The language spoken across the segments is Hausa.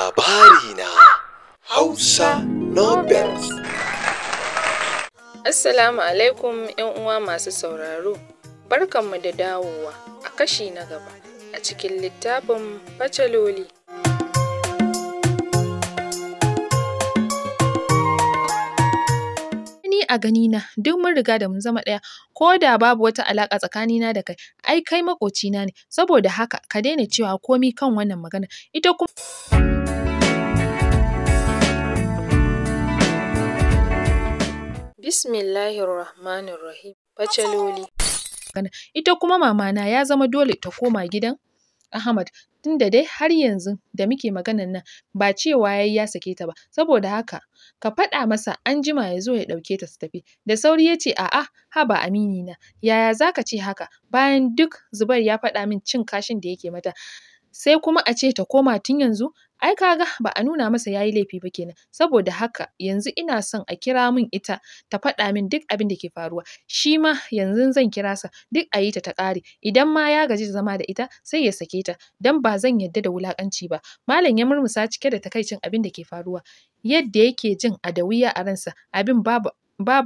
Labarina Hausa Nobels. Assalamu alaikum uwa masu sauraro. Barkanmu da dawowa a kashi na gaba a cikin littafin Facaloli. Ni a ganina duk mun riga da mun zama ɗaya, ko da babu wata alaƙa tsakanina da kai, ai kai maƙocina ne, saboda haka ka daina cewa komi kan wannan magana. Ita kuma Bismillahirrahmanirrahim. Facaloli. Ita kuma mamana ya zama dole ta koma gidan Ahmad, tunda dai har yanzu da muke maganan nan ba cewa yayi ya sake ta ba, saboda haka ka faɗa masa an jima ya zo ya ɗauke ta su tafi. Da sauri ya ce a'a, haba aminina, yaya za ka ce haka bayan duk Zubair ya faɗa min cin kashin da yake mata, sai kuma a ce ta koma tun yanzu? Ai kaga ba a nuna masa yayi laifi ba kenan, saboda haka yanzu ina son a kira min ita ta faɗa min duk abin da ke faruwa. Shi ma yanzu zan kira sa duk a yi ta ƙare, idan ma ya gaji da zama da ita sai ya sake ta, don ba zan yarda da wulaƙanci ba. Malam ya murmusa cike da takaicin abin da ke faruwa, yadda yake jin adawiya a ransa, abin babu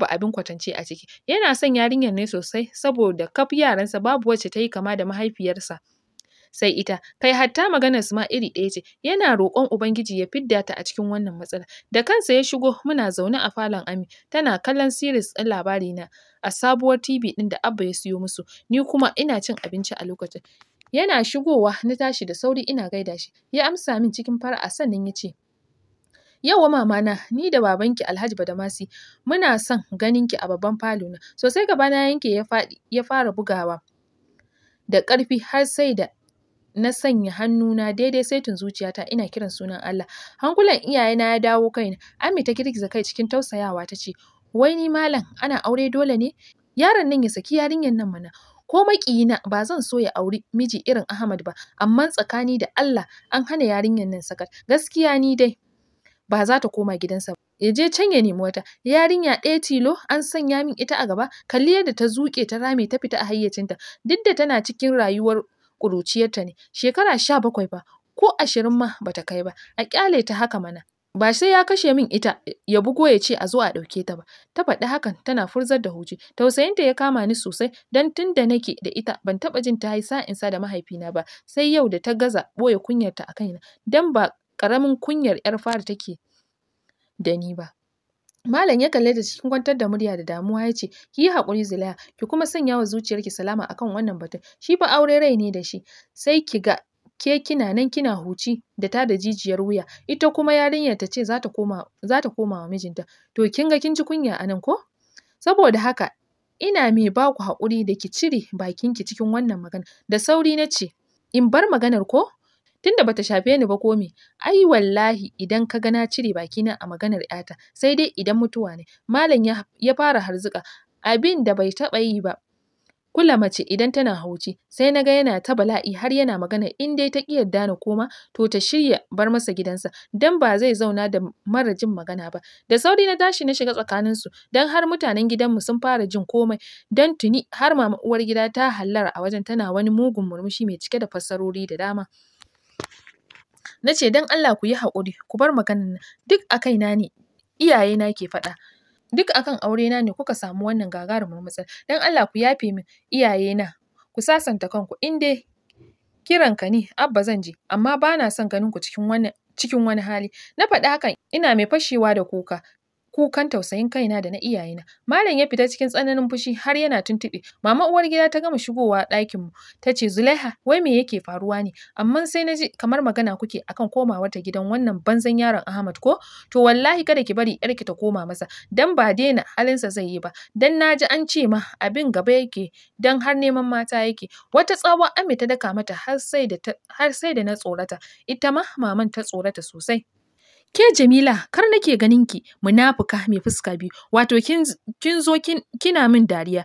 abin kwatance a ciki. Yana son yarinyar ne sosai, saboda kaf yaransa babu wacce ta yi kama da mahaifiyarsa sai ita, kai hatta maganar su ma iri ɗaya ce. Yana roƙon Ubangiji ya fidda ta a cikin wannan matsala. Da kansa ya shigo, muna zaune a falon Ami, tana kallon series ɗin Labarina a sabuwar TV ɗin da Abba ya siyo musu, ni kuma ina cin abinci a lokacin. Yana shigowa na tashi da sauri ina gaida shi, ya amsa min cikin fara'a sannan ya ce, yauwa mamana, ni da babanki Alhaji Badamasi muna son ganinki a babban falo na. Sosai gabana yanke ya fara bugawa da ƙarfi har sai da na sanya hannuna daidai saitin zuciyata ina kiran sunan Allah. Hankulan iyayena ya dawo kaina. Ami ta girgiza kai cikin tausayawa ta ce, wai ni malam ana aure dole ne? Yaron nan ya saki yarinyar nan mana. Ko maƙiyina ba zan so ya auri miji irin Ahmad ba, amma tsakani da Allah an hana yarinyar nan sakat. Gaskiya ni dai ba za ta koma gidansa ba. Ya je can ya nemi wata. Yarinya ɗaya tilo an sanya min ita a gaba, kalli yadda ta zuƙe ta rame ta fita a hayyacinta, duk da tana cikin rayuwar ƙuruciyarta ne, shekara 17 fa, ko 20 ma bata kai ba, a ƙyale ta haka mana. Ba sai ya kashe min ita ya bugo ya ce a zo a ɗauke ta ba. Ta faɗi hakan tana furzar da huci. Tausayinta ya kama ni sosai, don tun da nake da ita ban taɓa jin ta yi sa'insa da mahaifina ba, sai yau da ta gaza ɓoye kunyarta a kaina, don ba ƙaramin kunyar 'yar fari take da ni ba. Malam ya kalle ta cikin kwantar da murya da damuwa ya ce, ki yi haƙuri Zulaiha, ki kuma sanya wa zuciyarki salama akan wannan batun. Shi fa aure rai ne da shi, sai ki ga ke kina nan kina huci da ta da jijiyar wuya, ita kuma yarinyar ta ce za ta koma wa mijinta. To kin ga kin ji kunya anan ko? Saboda haka ina mai ba ku haƙuri da ki cire bakinki cikin wannan magana. Da sauri na ce, in bar maganar ko? Tunda bata shafe ni ba ko me? Ai wallahi idan ka ga na cire bakina a maganar 'yata, sai dai idan mutuwa ne. Malam ya fara harzuka, abin da bai taɓa yi ba. Kula mace idan tana hauci, sai na ga yana ta bala'i har yana magana in dai ta ƙi yarda na koma, to ta shirya bar masa gidansa, don ba zai zauna da mara jin magana ba. Da sauri na tashi na shiga tsakaninsu, don har mutanen gidanmu sun fara jin komai, don tuni har mama uwar gida ta hallara a wajen tana wani mugun murmushi mai cike da fassarori da dama. Na ce don Allah ku yi haƙuri, ku bar maganar nan, duk a kaina ne iyayena ke faɗa. Duk akan aurena ne kuka samu wannan gagarumar matsala. Don Allah ku yafe min iyayena, ku sasanta kanku, in dai kiranka ne Abba zan je, amma ba na son ganin ku cikin wani hali. Na faɗi hakan ina mai fashewa da kukan tausayin kaina da na iyayena. Malam ya fita cikin tsananin fushi har yana tuntuɓe. Mama uwar gida ta gama shigowa ɗakinmu ta ce, Zulaiha, wai me yake faruwa ne? Amma sai na ji kamar magana kuke akan komawa ta gidan wannan banzan yaron Ahmad ko? To wallahi kada ki bari yarki ta koma masa, dan ba daina halinsa zai yi ba. Dan na ji an ce ma abin gaba yake, dan har neman mata yake. Wata tsawa Ami ta daka mata har sai da na tsorata. Ita ma maman ta tsorata sosai. Ke Jamila, kar nake ganin ki munafuka mai fuska biyu, wato kin zo kina min dariya,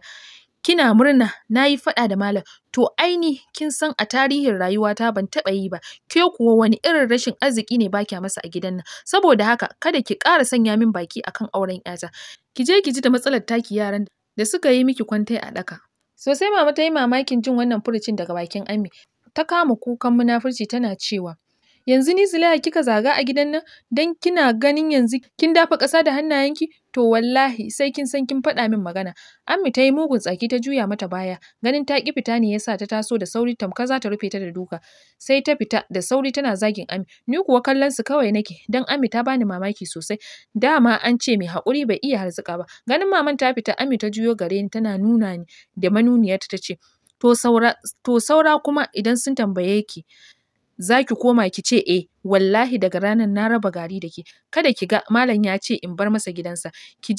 kina murna na yi faɗa da malam, to aini kin san a tarihin rayuwata ban taɓa yi ba, ke kuwa wani irin rashin arziki ne ba kya masa a gidan nan, saboda haka kada ki ƙara sanya min baki akan auren 'yata. Ki je ki ji da matsalar taki yaran da suka yi miki kwantai a ɗaka. Sosai mama ta yi mamakin jin wannan furucin daga bakin Ami, ta kama kukan munafurci tana cewa, yanzu ni Zulaiha kika zaga a gidan nan dan kina ganin yanzu kin dafa ƙasa da hannayenki to wallahi sai kin san kin faɗa min magana. Ammi ta yi mugun tsaki ta juya mata baya ganin ta ƙi fita ne yasa ta taso da sauri tamkar za ta rufe ta da duka. Sai ta fita da sauri tana zagin Ammi ni kuwa kallon su kawai nake dan Ammi ta bani mamaki sosai. Dama an ce mai haƙuri bai iya harzuƙa ba. Ganin maman ta fita Ammi ta juyo gare ni tana nuna ni da manuniyarta ta ce to saura kuma idan sun tambaye ki za ki koma ki ce wallahi daga ranar na raba gari da ke kada ki ga malam ya ce in bar masa gidansa ki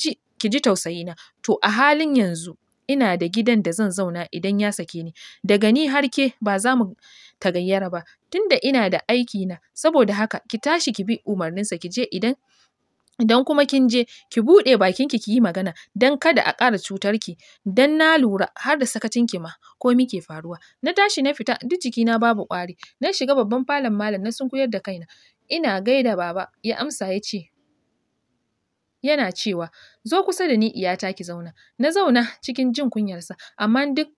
ji tausayina to a halin yanzu ina da gidan da zan zauna idan ya sake ni daga ni har ke ba za mu tagayyara ba tunda ina da aiki na saboda haka ki tashi ki bi umarninsa ki je idan kuma kin je ki buɗe bakinki ki yi magana don kada a ƙara cutar ki don na lura har da sakacinki ma ko muke faruwa. Na tashi na fita duk jikina babu ƙwari na shiga babban falon malam na sunkuyar da kaina ina gaida baba ya amsa ya ce yana cewa zo kusa da ni iyata ki zauna. Na zauna cikin jin kunyarsa amma duk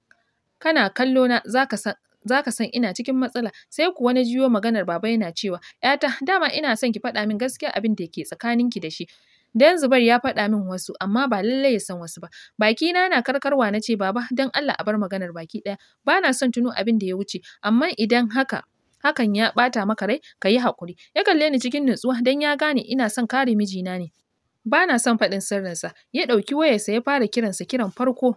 kana kallo na za ka san ina cikin matsala sai kuwa na jiyo maganar baba yana cewa ‘yata dama ina son ki faɗa min gaskiya abin da ke tsakaninki da shi dan Zubair ya faɗa min wasu amma ba lallai ya san wasu ba. Bakina na karkarwa na ce baba dan Allah a bar maganar baki ɗaya ba na son tuno abin da ya wuce amma idan hakan ya ɓata maka rai ka yi haƙuri. Ya kalle ni cikin nutsuwa dan ya gane ina son kare mijina ne ba na son faɗin sirrinsa. Ya ɗauki wayarsa ya fara kiransa kiran farko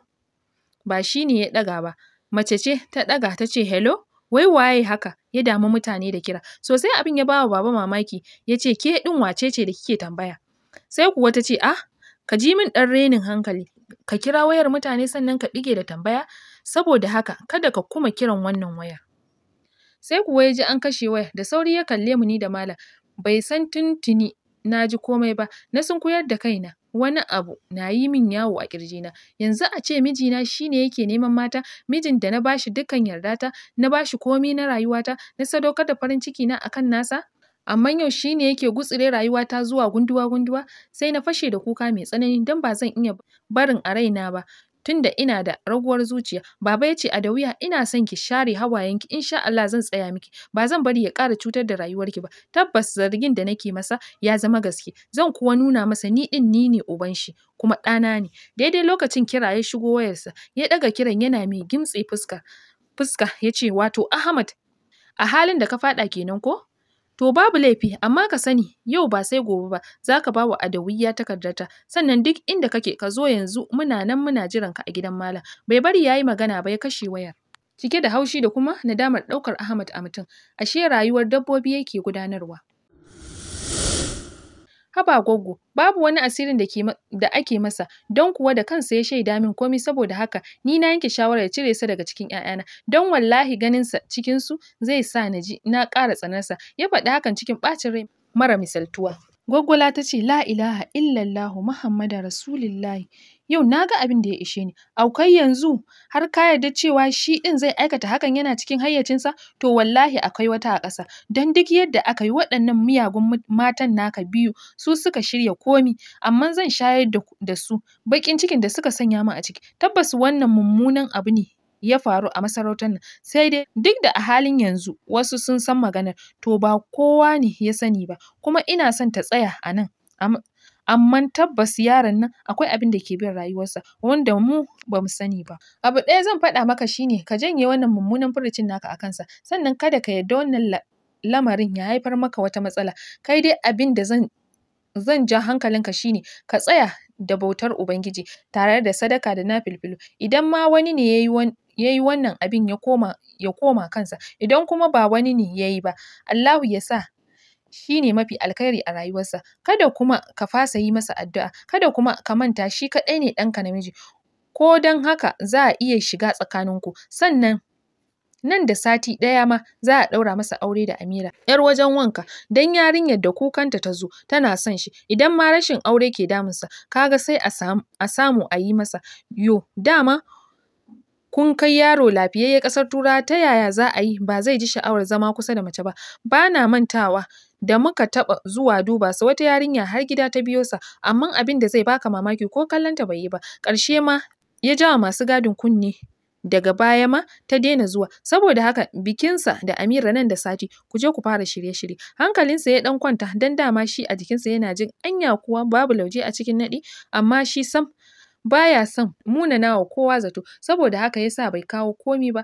ba shi ne ya ɗaga ba. Mace ce ta ɗaga ta ce hello wai waye haka ya damu mutane da kira sosai abin ya bawa baba mamaki ya ce ke ɗin wace ce da kike tambaya sai kuwa ta ce ka ji min ɗan renin hankali ka kira wayar mutane sannan ka ɗige da tambaya saboda haka kada ka kuma kiran wannan wayar. Sai kuwa ya ji an kashe wayar da sauri ya kalle mu ni da malam bai san tuntuni na ji komai ba na sunkuyar da kaina wani abu na yi min yawo a ƙirjina yanzu a ce mijina shine yake neman mata mijin da na bashi dukkan yardata na bashi komi na rayuwata na sadaukar da farin ciki na akan nasa amma yau shine yake gutsire rayuwata zuwa gunduwa sai na fashe da kuka mai tsanani dan ba zan iya barin a raina ba tunda ina da raguwar zuciya. Baba ya ce Adawiya ina son ki share hawayenki insha Allah zan tsaya miki ba zan bari ya ƙara cutar da rayuwarki ba tabbas zargin da nake masa ya zama gaske zan kuwa nuna masa ni ne uban shi kuma ɗana ne. Daidai lokacin kira ya shigo wayarsa ya ɗaga kiran yana mai gimtse fuska ya ce wato Ahmad a halin da ka faɗa kenan ko to babu laifi amma ka sani yau ba sai gobe ba za ka ba wa Adawiya takardarta sannan duk inda kake ka zo yanzu muna nan muna jiran ka a gidan malam. Bai bari yayi magana ba ya kashe wayar cike da haushi da kuma nadamar ɗaukar Ahmad a mutum ashe rayuwar dabbobi yake gudanarwa. Haba Goggo, babu wani asirin da ake masa don kuwa da kansa ya shaida min komai saboda haka ni na yanke shawarar cire sa daga cikin ‘ya'yana don wallahi ganin sa cikin su zai sa na ji na ƙara tsanarsa. Ya faɗi hakan cikin ɓacin rai mara misaltuwa. Gwaggwala ta ce la ilaha illallahu Muhammadu Rasulillahi yau na ga abin da ya ishe ni. Aukai yanzu har ka yarda cewa shi ɗin zai aikata hakan yana cikin hayyacinsa to wallahi akwai wata a ƙasa don duk yadda aka yi waɗannan miyagun matan naka biyu su suka shirya komi amma zan shayar da su baƙin cikin da suka sanya min a ciki tabbas wannan mummunan abu ne ya faru a masarautar nan sai dai duk da a halin yanzu wasu sun san maganar to ba kowa ne ya sani ba kuma ina son ta tsaya a nan amma tabbas yaron nan akwai abin da ke bin rayuwarsa wanda mu ba mu sani ba. Abu ɗaya zan faɗa maka shine ka janye wannan mummunan furucin naka a kansa sannan kada ka yarda wannan lamarin ya haifar maka wata matsala kai dai abin da zan ja hankalinka shine ka tsaya da bautar Ubangiji tare da sadaka da nafilfilu idan ma wani ne ya yi wannan abin ya koma kansa idan kuma ba wani ne ya yi ba Allahu ya sa shi ne mafi alkhairi a rayuwarsa kada kuma ka fasa yi masa addu'a kada kuma ka manta shi kaɗai ne ɗanka namiji ko don haka za a iya shiga tsakaninku sannan nan da sati ɗaya ma za a ɗaura masa aure da Amira ‘yar wajen wanka don yarinyar da kukanta ta zo tana son shi idan ma rashin aure ke damunsa kaga sai a samu a yi masa yo dama kun kai yaro lafiyayye ƙasar Turawa ta yaya za a yi ba zai ji sha'awar zama kusa da mace ba. Ba na mantawa da muka taɓa zuwa duba sa wata yarinya har gida ta biyo sa amma abin da zai baka mamaki ko kallonta bai yi ba ƙarshe ma ya jawa masu gadin kunne daga baya ma ta daina zuwa. Saboda haka bikinsa da Amira nan da sati ku je ku fara shirye-shirye. Hankalinsa ya ɗan kwanta don dama shi a jikinsa yana jin anya kuwa babu lauje a cikin naɗi, amma shi sam baya son munanawa kowa zato, saboda haka yasa bai kawo komi ba.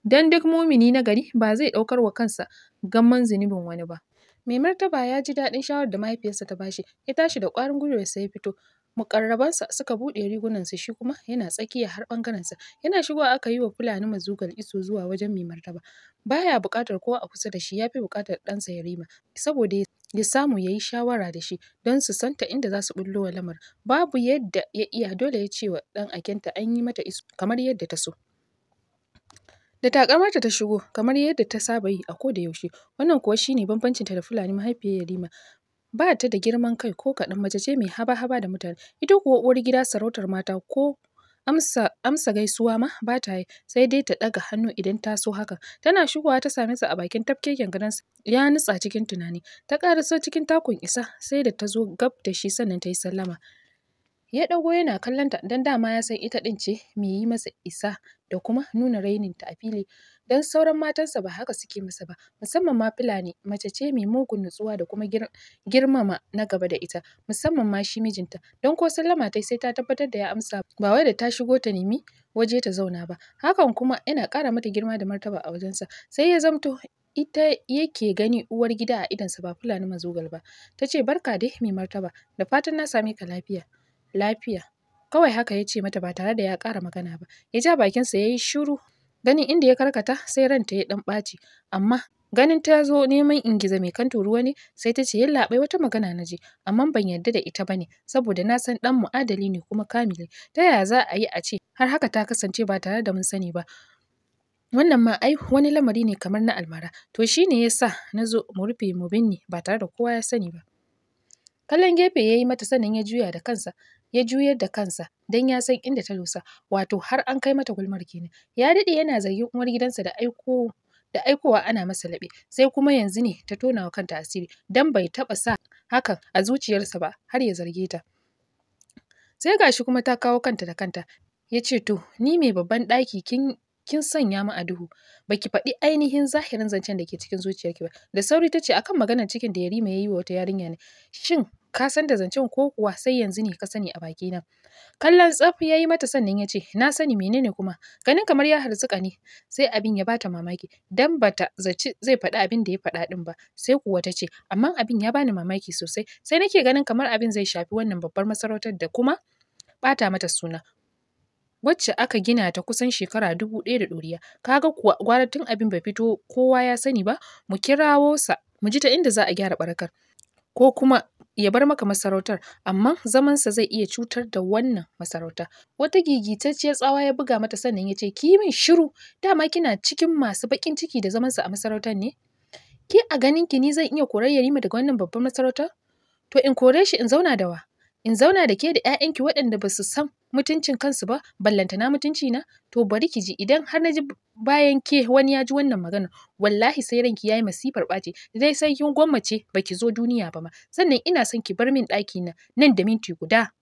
Don duk mumini na gari ba zai ɗaukar wa kansa gamman zunubin wani ba. Mai martaba ya ji daɗin shawarar da mahaifiyarsa ta bashi, ya tashi da ƙwarin gwiwarsa ya fito. Muƙarrabansa suka buɗe rigunansa, shi kuma yana tsakiya har ɓangarensa. Yana shigowa aka yi wa Fulani Mazugal iso zuwa wajen mai martaba. Baya buƙatar kowa a kusa da shi, ya fi buƙatar ɗansa Yarima, saboda ya samu ya yi shawara da shi don su san ta inda za su ɓullo wa lamarin. Babu yadda ya iya, dole ya ce wa ɗan akenta an yi mata iso kamar yadda ta so. Da takamarta ta shigo kamar yadda ta saba yi a koda yaushe. Wannan kuwa shine bambancinta da Fulani mahaifiyar Yarima. Ba ta da girman kai ko kaɗan, mace ce mai haba-haba da mutane. Ita kuwa uwar gida sarautar mata ko amsa gaisuwa ma ba ta yi, sai dai ta ɗaga hannu idan ta so haka. Tana shigowa ta same sa a bakin tafkeken gadonsa ya nutsa cikin tunani. Ta ƙaraso cikin takun isa sai da ta zo gab da shi sannan ta yi sallama. Ya ɗago yana kallonta don dama ya san ita ɗin ce mai yi masa isa da kuma nuna raininta a fili. Don sauran matansa ba haka suke masa ba, musamman ma Fulani. Mace ce mai mugun nutsuwa da kuma girmama na gaba da ita, musamman ma shi mijinta. Don ko sallama tai sai ta tabbatar da ya amsa, ba wai da ta shigo ta nemi waje ta zauna ba. Hakan kuma yana ƙara mata girma da martaba a wajensa. Sai ya zamto ita yake gani uwar gida a idonsa ba Fulani Mazugal ba. Ta ce, barka dai mai martaba, da fatan na same ka lafiya. Lafiya. Kawai haka ya ce mata ba tare da ya ƙara magana ba. Ya ja bakinsa ya yi shiru. Ganin inda ya karkata sai ranta ya ɗan ɓaci. Amma ganin ta zo neman ingiza mai kanto ruwa ne, sai ta ce, yallaɓai wata magana na je, amma ban yarda da ita ba ne, saboda na san ɗan mu'adali ne kuma kamili. Ta yaya za a yi a ce har haka ta kasance ba tare da mun sani ba? Wannan ma ai wani lamari ne kamar na almara. To shi ne ya sa na zo mu rufe mu binne ba tare da kowa ya sani ba. Kallon gefe ya yi mata sannan ya juyar da kansa don ya san inda ta dosa, wato har an kai mata gulmar kenan. Ya daɗe yana zargin uwar gidansa da aikowa ana masa laɓe, sai kuma yanzu ne ta tona wa kanta asiri, don bai taɓa sa hakan a zuciyarsa ba har ya zarge ta. Sai gashi kuma ta kawo kanta da kanta. Ya ce, to ni mai babban ɗaki kin sanya mu a duhu, baki faɗi ainihin zahirin zancen da ke cikin zuciyarki ba. Da sauri ta ce, akan maganar cikin da Yarima ya yi wa wata yarinya ne. Shin ka san da zancen ko kuwa sai yanzu ne ka sani a bakina? Kallon tsaf ya yi mata sannan ya ce, na sani, menene kuma? Ganin kamar ya harzuka ne, sai abin ya bata mamaki, dan bata zaci zai faɗi abin da ya faɗa ɗin ba. Sai kuwa ta ce, amma abin ya bani mamaki sosai, sai nake ganin kamar abin zai shafi wannan babbar masarautar da kuma ɓata mata suna, wacce aka gina ta kusan shekara 1000 da ɗoriya. Kaga kuwa gwara tun abin bai fito kowa ya sani ba, mu kirawo sa mu ji ta inda za a gyara barakar, ko kuma ya bar maka masarautar, amma zamansa zai iya cutar da wannan masarauta. Wata gigitacciyar tsawa ya buga mata sannan ya ce, ki yi min shiru, dama kina cikin masu baƙin ciki da zamansa a masarautar ne? Ki a ganin ki ni zan iya korar Yarima daga wannan babbar masarautar? To in kore shi in zauna da wa? In zauna da ke da ‘ya'yanki waɗanda ba su san mutuncin kansu ba, ballantana mutunci na? To bari ki ji, idan har na ji bayan ke wani ya ji wannan magana, wallahi sai ranki ya yi masifar ɓaci, dai sai kin gwammace ba ki zo duniya ba ma. Sannan ina son ki bar min ɗaki na nan da minti guda.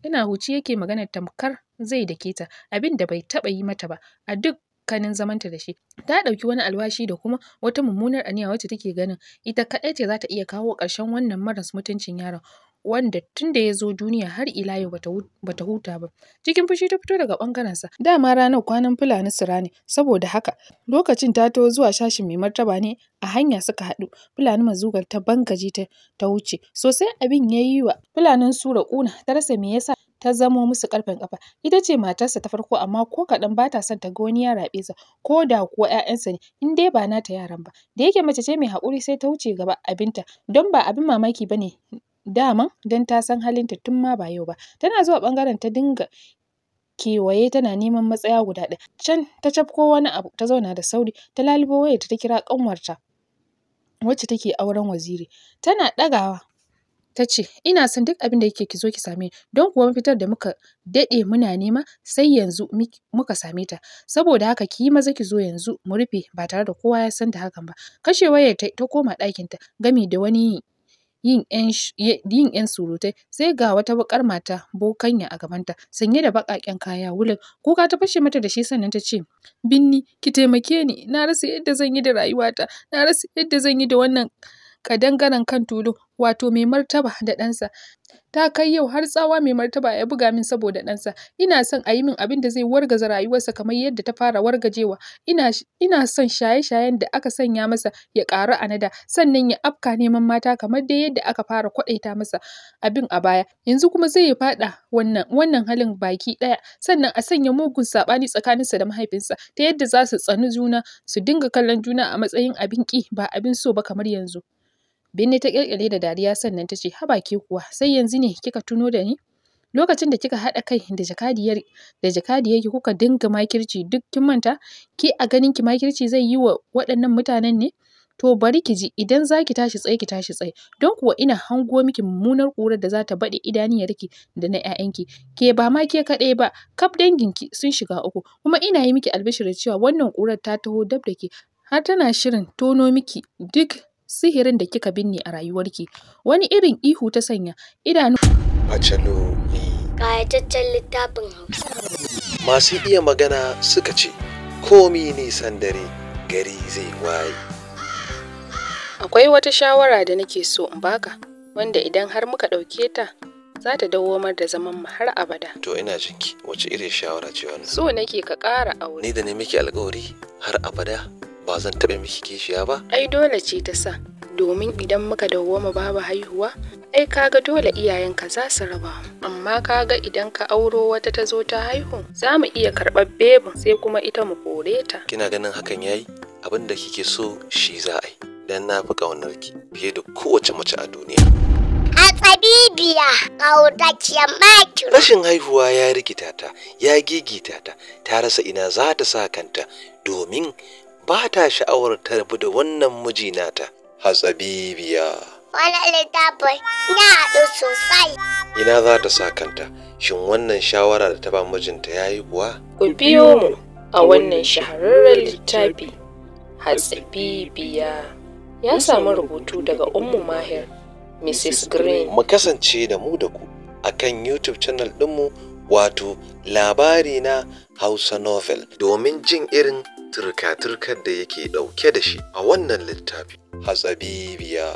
Ina huci yake magana tamkar zai dake ta, abin da bai taɓa yi mata ba a dukkanin zamanta da shi. Ta ɗauki wani alwashi da kuma wata mummunar aniya wacce take ganin ita kaɗai ce za ta iya kawo ƙarshen wannan maras mutuncin yaron, wanda tun da ya zo duniya har ila yau bata huta ba. Cikin fushi ta fito daga ɓangarensa. Dama ranar kwanan Fulani Sura ne, saboda haka lokacin ta taho zuwa shashin mai martaba ne, a hanya suka haɗu. Fulani Mazugal ta bangaje ta wuce. Sosai abin ya yi wa Fulanin Sura ƙuna, ta rasa me yasa ta zamo musu ƙarfen ƙafa. Ita ce matarsa ta farko, amma ko kaɗan ba ta son ta ga wani ya raɓe sa, ko da kuwa ‘ya'yansa ne, in dai ba nata yaran ba. Da yake mace ce mai haƙuri sai ta wuce gaba abinta, don ba abin mamaki ba ne daman, don ta san halinta tun ma ba yau ba. Tana zuwa ɓangaren ta dinga kewaye tana neman matsaya guda ɗaya. Can ta cafko wani abu ta zauna da sauri, ta lalubo wayarta ta kira ƙanwarta wacce take auren Waziri. Tana ɗagawa ta ce, ina son duk abin da yake ki zo ki same ni, don kuwa mafitar da muka daɗe muna nema sai yanzu muka same ta. Saboda haka ki yi maza ki zo yanzu mu rufe ba tare da kowa ya san da hakan ba. Kashe wayar ta koma ɗakinta gami da wani yin 'yan surutai sai ga wata baƙar mata bokanya a gabanta sanye da baƙaƙen kaya wulin. Kuka ta fashe mata da shi sannan ta ce, Binni ki taimake ni, na rasa yadda zan yi da rayuwata, na rasa yadda zan yi da wannan ƙadangaren kan tulu, wato mai martaba da ɗansa. Ta kai yau har tsawa mai martaba ya buga min saboda ɗansa. Ina son a yi min abin da zai wargaza rayuwarsa kamar yadda ta fara wargajewa. Ina son shaye-shayen da aka sanya masa ya ƙaru a nada, sannan ya afka neman mata kamar dai yadda aka fara kwaɗaita masa abin a baya. Yanzu kuma zai faɗa wannan halin baki ɗaya, sannan a sanya mugun saɓani tsakaninsa da mahaifinsa ta yadda za su tsani juna, su dinga kallon juna a matsayin abin ƙi ba abin so ba kamar yanzu. Binni ta ƙirƙire da dariya sannan ta ce, haba ke kuwa, sai yanzu ne kika tuno da ni? Lokacin da kika haɗa kai da jakadiyarki kuka dinga makirci duk kin manta? Ki a ganin ki makirci zai yi wa waɗannan mutanen ne? To bari ki ji, idan za ki tashi tsaye ki tashi tsaye, don kuwa ina hango miki mummunar ƙurar da za ta baɗe idaniyarki da na 'ya'yanki. Ke ba ma ke kaɗai ba, kaf danginki sun shiga uku, kuma ina yi miki albishir cewa wannan ƙurar ta taho dab da ke, har tana shirin tono miki duk sihirin da kika binne a rayuwarki. Wani irin ihu ta sanya, idanu Facaloli. Ƙayataccen littafin Hausa. Masu iya magana suka ce, komi nisan dare gari zai waye. Akwai wata shawara da nake so in baka, wanda idan har muka ɗauke ta za ta dawwamar da zaman mu har abada. To ina jinki, wace irin shawara ce wannan? So nake ka ƙara aure. Ni da ne miki alƙawari har abada ba zan taɓa miki kishiya ba? Ai dole ce ta sa, domin idan muka dawwama babu haihuwa, ai kaga dole iyayenka za su raba. Amma kaga idan ka auro wata ta zo ta haihu, za mu iya karɓar bebin sai kuma ita mu kore ta. Kina ganin hakan yayi? Abin da kike so shi za a yi. Dan na fi ƙaunarki fiye da kowace mace a duniya. Hatsabibiya, ƙautacciyar maki. Rashin haihuwa ya rikita ta, ya gigita ta, ta rasa ina za ta sa kanta domin ba ta sha'awar ta rabu da wannan miji nata. Hatsabibiya. Wani littafin ya haɗu sosai. Ina za ta sa kanta? Shin wannan shawara da ta ba mijinta ya yi kuwa? Ku biyo mu a wannan shahararren littafi, Hatsabibiya. Ya samu rubutu daga Ummu Mahir, Mrs. Green. Mu kasance da mu da ku akan YouTube channel ɗinmu, wato Labari na Hausa Novel, domin jin irin turka-turkar da yake ɗauke da shi a wannan littafi. Hatsabibiya.